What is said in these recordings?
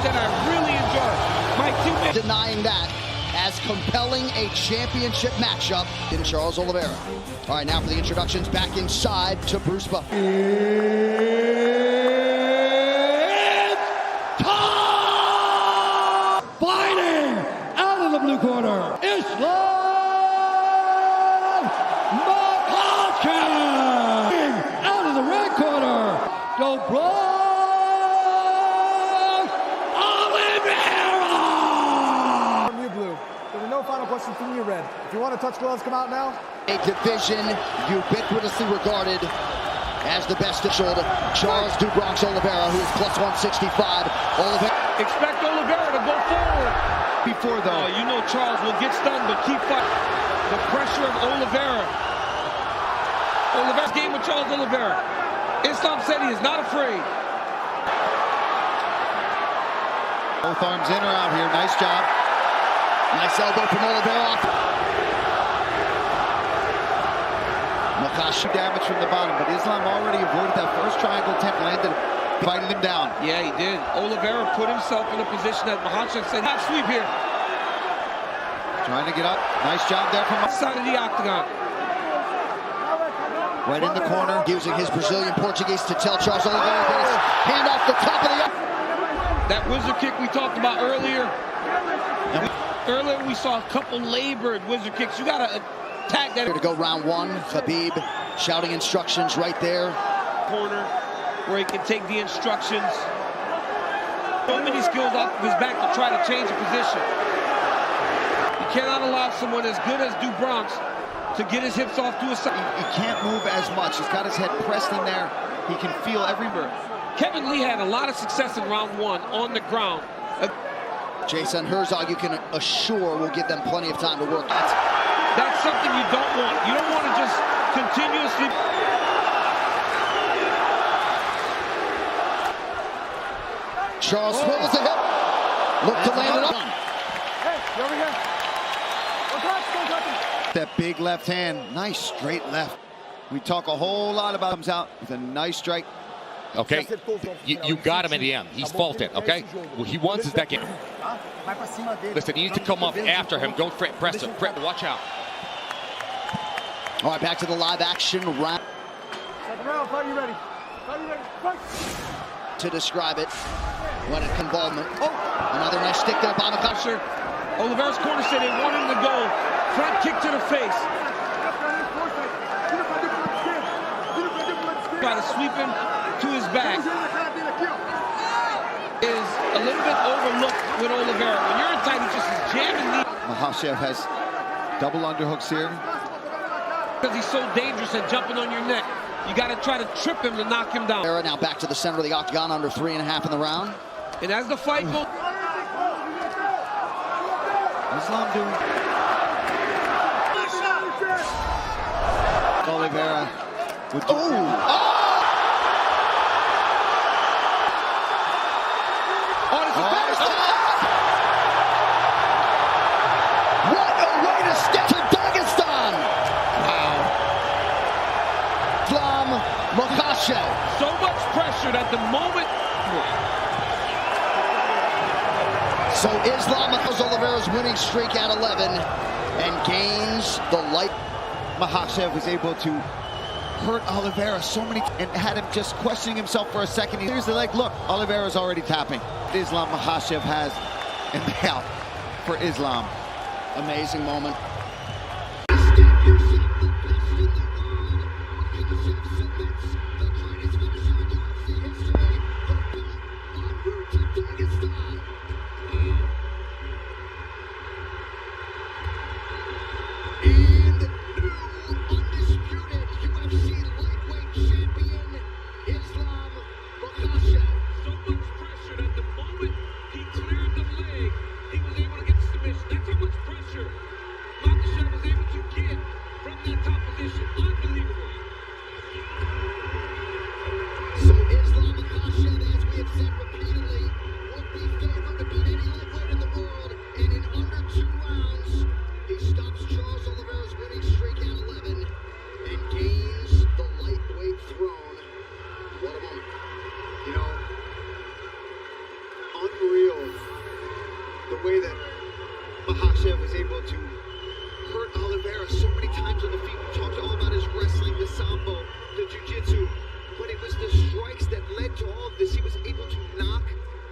guys that I really enjoy. My teammates denying that as compelling a championship matchup in Charles Oliveira. All right, now for the introductions back inside to Bruce Buff. It's time! Fighting out of the blue corner, Islam Mahach! Out of the red corner, don't blow! Final question from you, Red. If you want to touch gloves, come out now. A division ubiquitously regarded as the best of shoulder. Charles "Do Bronx" Oliveira, who is plus 165. Oliveira. expect Oliveira to go forward. Before though, You know Charles will get stunned, but keep fighting. The pressure of Oliveira. Oliveira's game with Charles Oliveira. Islam said he is not afraid. both arms in or out here. Nice job. Nice elbow from Oliveira. Mahach damage from the bottom, but Islam already avoided that first triangle attempt, landed, fighting him down. Yeah, he did. Oliveira put himself in a position that mahach said, "Not sweep here." Trying to get up. Nice job there from Outside of the octagon. Right in the corner, using his Brazilian Portuguese to tell Charles Oliveira that his hand off the top of the... That wizard kick we talked about earlier. Earlier we saw a couple labored wizard kicks. You gotta attack that. To go round one, Khabib shouting instructions right there. Corner where he can take the instructions. So many skills off of his back to try to change the position. You cannot allow someone as good as Do Bronx to get his hips off to his side. He can't move as much. He's got his head pressed in there. He can feel every move. Kevin Lee had a lot of success in round one on the ground. Jason Herzog, you can assure, will give them plenty of time to work. That's something you don't want. You don't want to just continuously... Charles swivels the hip. Look to land it up. Hey, you over here. Don't touch, don't touch him. That big left hand. Nice straight left. We talk a whole lot about comes out with a nice strike. Okay, you got him in the end. He's faulted, okay? What he wants is that game. Listen, you need to come up after him. Don't press him. Watch out. All right, back to the live action round. Second round, fight you ready. Fight you ready. Fight. To describe it, when it involvement. Oh, another nice stick there by Mahach. Oliveira's corner said they want him to go front kick to the face. Try to sweep him to his back. Is a little bit overlooked with Oliveira. When you're in tight, he just is jamming the... Mahach has double underhooks here. Because he's so dangerous at jumping on your neck. You got to try to trip him to knock him down. Now back to the center of the octagon, under 3.5 in the round. And as the fight goes... Islam doing... Oliveira would do... What a way to step to Dagestan! Wow. Islam Mahach. So much pressure that the moment... So Islam Mahach Oliveira's winning streak at 11 and gains the light. Mahach was able to hurt Oliveira so many and had him just questioning himself for a second. Here's the leg. Look, Oliveira's already tapping. Islam Mahach has and the out for Islam. Amazing moment. Unreal. way that mahach was able to hurt Oliveira so many times on the feet. We talked all about his wrestling, the sambo, the jiu-jitsu, but it was the strikes that led to all of this. He was able to knock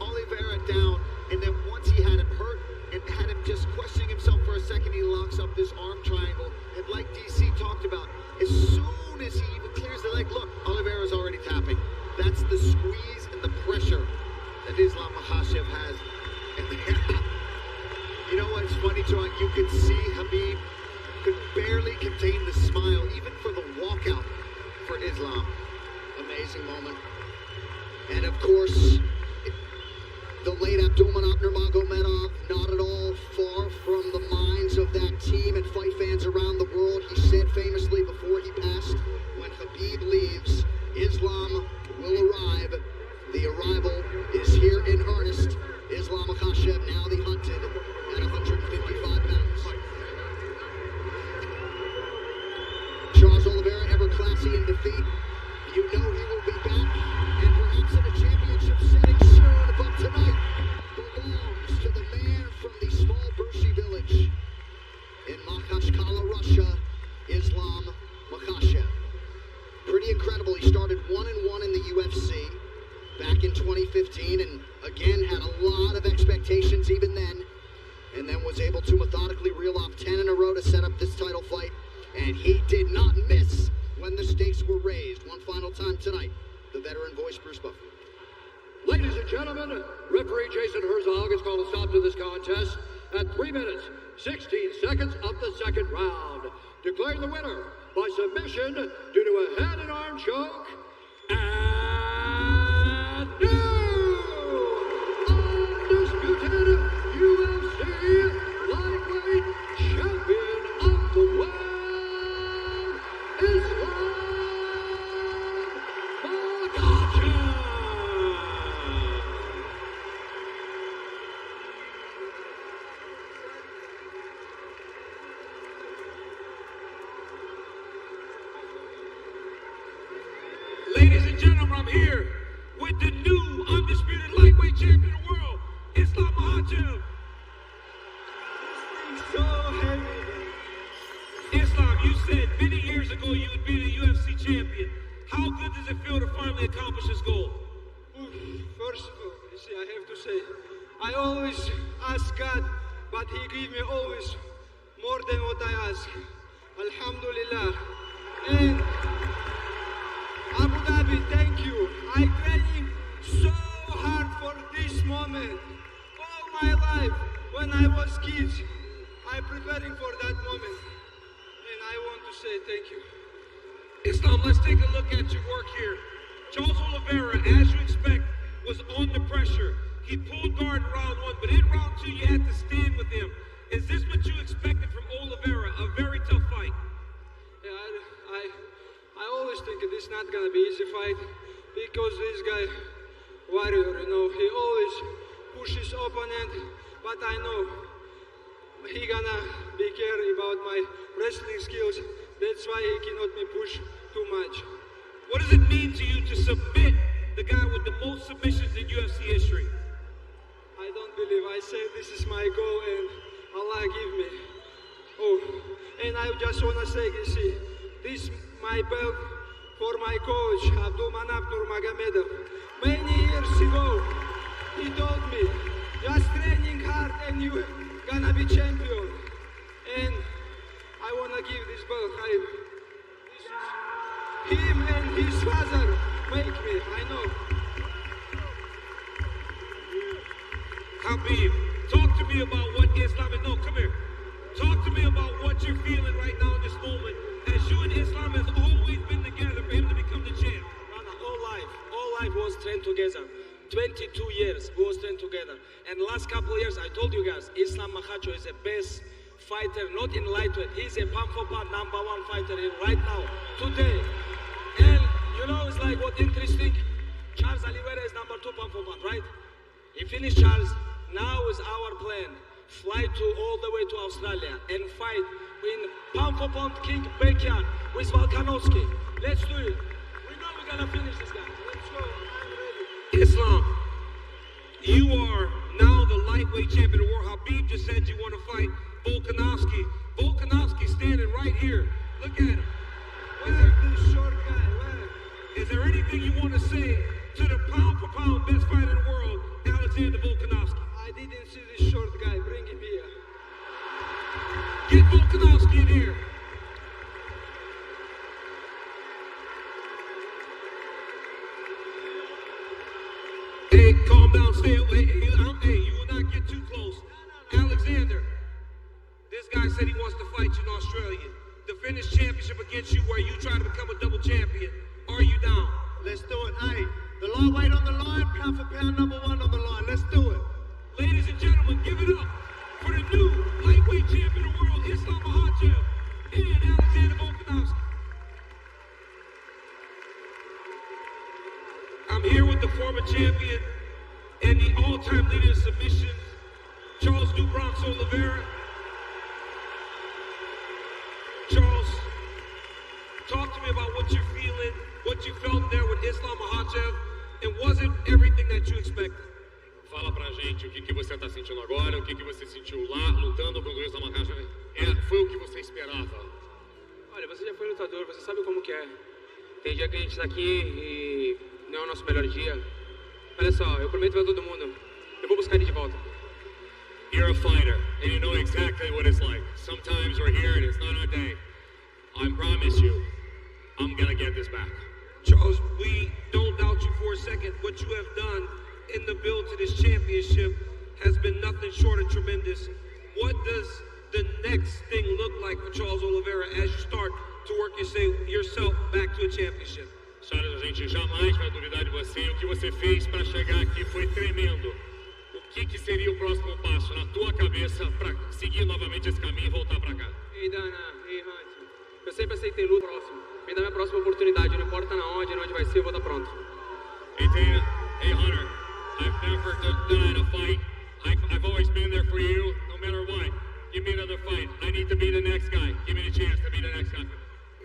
Oliveira down, and then once he had him hurt and had him just questioning himself for a second, he locks up this arm triangle. And like DC talked about, as soon as he even clears the leg, look, Oliveira's already tapping. That's the squeeze and the pressure that Islam Makhachev has. And you know what's funny, John? You could see Khabib could barely contain the smile, even for the walkout for Islam. Amazing moment. And of course, the late Abdulmanap Nurmagomedov, not at all far from the minds of that team and fight fans around the world. He said famously before he passed, when Khabib leaves, Islam will arrive. The arrival is here in earnest. Islam Makhachev, now the hunted, at 155 pounds. Charles Oliveira, ever classy in defeat. You know he will be back, and perhaps in a championship setting soon, but tonight belongs to the man from the small Bershi village in Makhachkala, Russia, Islam Makhachev. Pretty incredible. He started 1-1 in the UFC back in 2015, and again had a lot of expectations even then, and then was able to methodically reel off 10 in a row to set up this title fight, and he did not miss when the stakes were raised. One final time tonight, the veteran voice, Bruce Buffer. Ladies and gentlemen, referee Jason Herzog has called a stop to this contest at 3 minutes, 16 seconds of the second round, declaring the winner by submission due to a head and arm choke, and new undisputed UFC lightweight champion of the world, Islam Makhachev. Ladies and gentlemen, I'm here with the new undisputed lightweight champion of the world, Islam Makhachev. So heavy. Islam, you said many years ago you would be the UFC champion. How good does it feel to finally accomplish this goal? First of all, you see, I have to say, I always ask God, but He gives me always more than what I ask. Alhamdulillah. And Abu Dhabi, thank you. I training so hard for this moment. All my life, when I was kids, I'm preparing for that moment. And I want to say thank you. Islam, let's take a look at your work here. Charles Oliveira, as you expect, was under pressure. He pulled guard in round 1, but in round 2, you had to stand with him. Is this what you expected from Oliveira? A very tough fight. Yeah, I always think this is not gonna be easy fight because this guy, warrior, you know, he always pushes opponent, but I know he gonna be care about my wrestling skills. That's why he cannot me push too much. What does it mean to you to submit the guy with the most submissions in UFC history? I don't believe. I say this is my goal and Allah give me. Oh, and I just wanna say, you see, this my belt for my coach, Abdulmanap Nurmagomedov. Many years ago, he told me, just training hard and you gonna be champion. And I wanna give this belt. This is him and his father make me, I know. Khabib, talk to me about what Islam is. No, come here. Talk to me about what you're feeling right now in this moment, as you and Islam has always been together for him to become the champ. All life was trained together. 22 years we was trained together. And last couple of years, I told you guys, Islam Makhachev is the best fighter, not in lightweight. He's a pound for pound #1 fighter right now, today. And you know, it's like what interesting. Charles Oliveira is #2 pound for pound, right? He finished Charles. Now is our plan. Fly all the way to Australia and fight in pound for pound king backyard with Volkanovski. Let's do it. We know we're gonna finish this guy. Let's go. I'm ready. Islam, you are now the lightweight champion of the world. Habib just said you want to fight Volkanovski. Volkanovski standing right here. Look at him. This short guy. Is there anything you want to say to the pound-for-pound best fighter in the world, Alexander Volkanovski? I didn't see this short guy. Bring him here. Get Volkanovski in here. Hey, calm down, stay away. Hey, you will not get too close. Alexander, this guy said he wants to fight you in Australia. Defend his championship against you where you try to become a double champion. Are you down? Let's do it. Hey, the lightweight on the line, pound for pound, #1 on the line. Let's do it. Ladies and gentlemen, give it up for the new lightweight champion of the world, Islam Makhachev and Alexander Volkanovski. I'm here with the former champion and the all-time leader in submissions, Charles "Do Bronx" Oliveira. Charles, talk to me about what you're feeling, what you felt there with Islam Makhachev, and was it everything that you expected? Fala pra gente o que você tá sentindo agora, o que você sentiu lá, lutando contra o Islam Makhachev. Foi o que você esperava? Olha, você já foi lutador, você sabe como que é. Tem dia que a gente tá aqui e não é o nosso melhor dia. Olha só, eu prometo pra todo mundo, eu vou buscar ele de volta. You're a fighter, and you know exactly what it's like. Sometimes we're here and it's not our day. I promise you, I'm gonna get this back. Charles, we don't doubt you for a second. What you have done in the build to this championship has been nothing short of tremendous. What does the next thing look like for Charles Oliveira as you start to work yourself back to a championship? Charles, a gente jamais vai duvidar de você. O que você fez para chegar aqui foi tremendo. O que seria o próximo passo na tua cabeça para seguir novamente esse caminho e voltar para cá? Ei, Dana, ei, Hunt. Eu sempre aceitei luta próximo. Me dá minha próxima oportunidade, não importa na onde vai ser, eu vou estar pronto. Hey, Dana. Hey, Hunter. I've never denied a fight. I've always been there for you, no matter what. Give me another fight. I need to be the next guy. Give me the chance to be the next guy.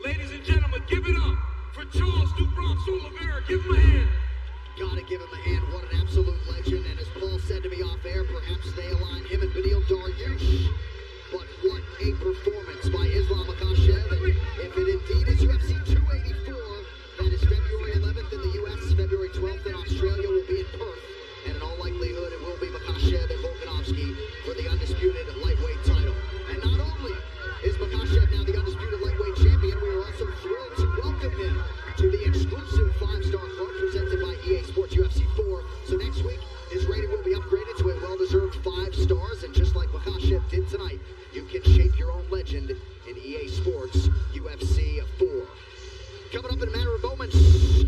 Ladies and gentlemen, give it up for Charles "Do Bronx" Oliveira. Give him a hand. Gotta give him a hand. What an absolute legend. And as Paul said to me off air, perhaps they align him and Beneil Dariush. But what a performance by Islam Makhachev. And if it indeed is UFC 284, that is February 11th in the US, February 12th in Australia, will be in Perth. And in all likelihood, it will be Makhachev and Volkanovski for the undisputed lightweight title. And not only is Makhachev now the undisputed lightweight champion, we are also thrilled to welcome him to the exclusive 5-star club presented by EA Sports UFC 4. So next week, his rating will be upgraded to a well-deserved 5 stars. And just like Makhachev did tonight, you can shape your own legend in EA Sports UFC 4. Coming up in a matter of moments,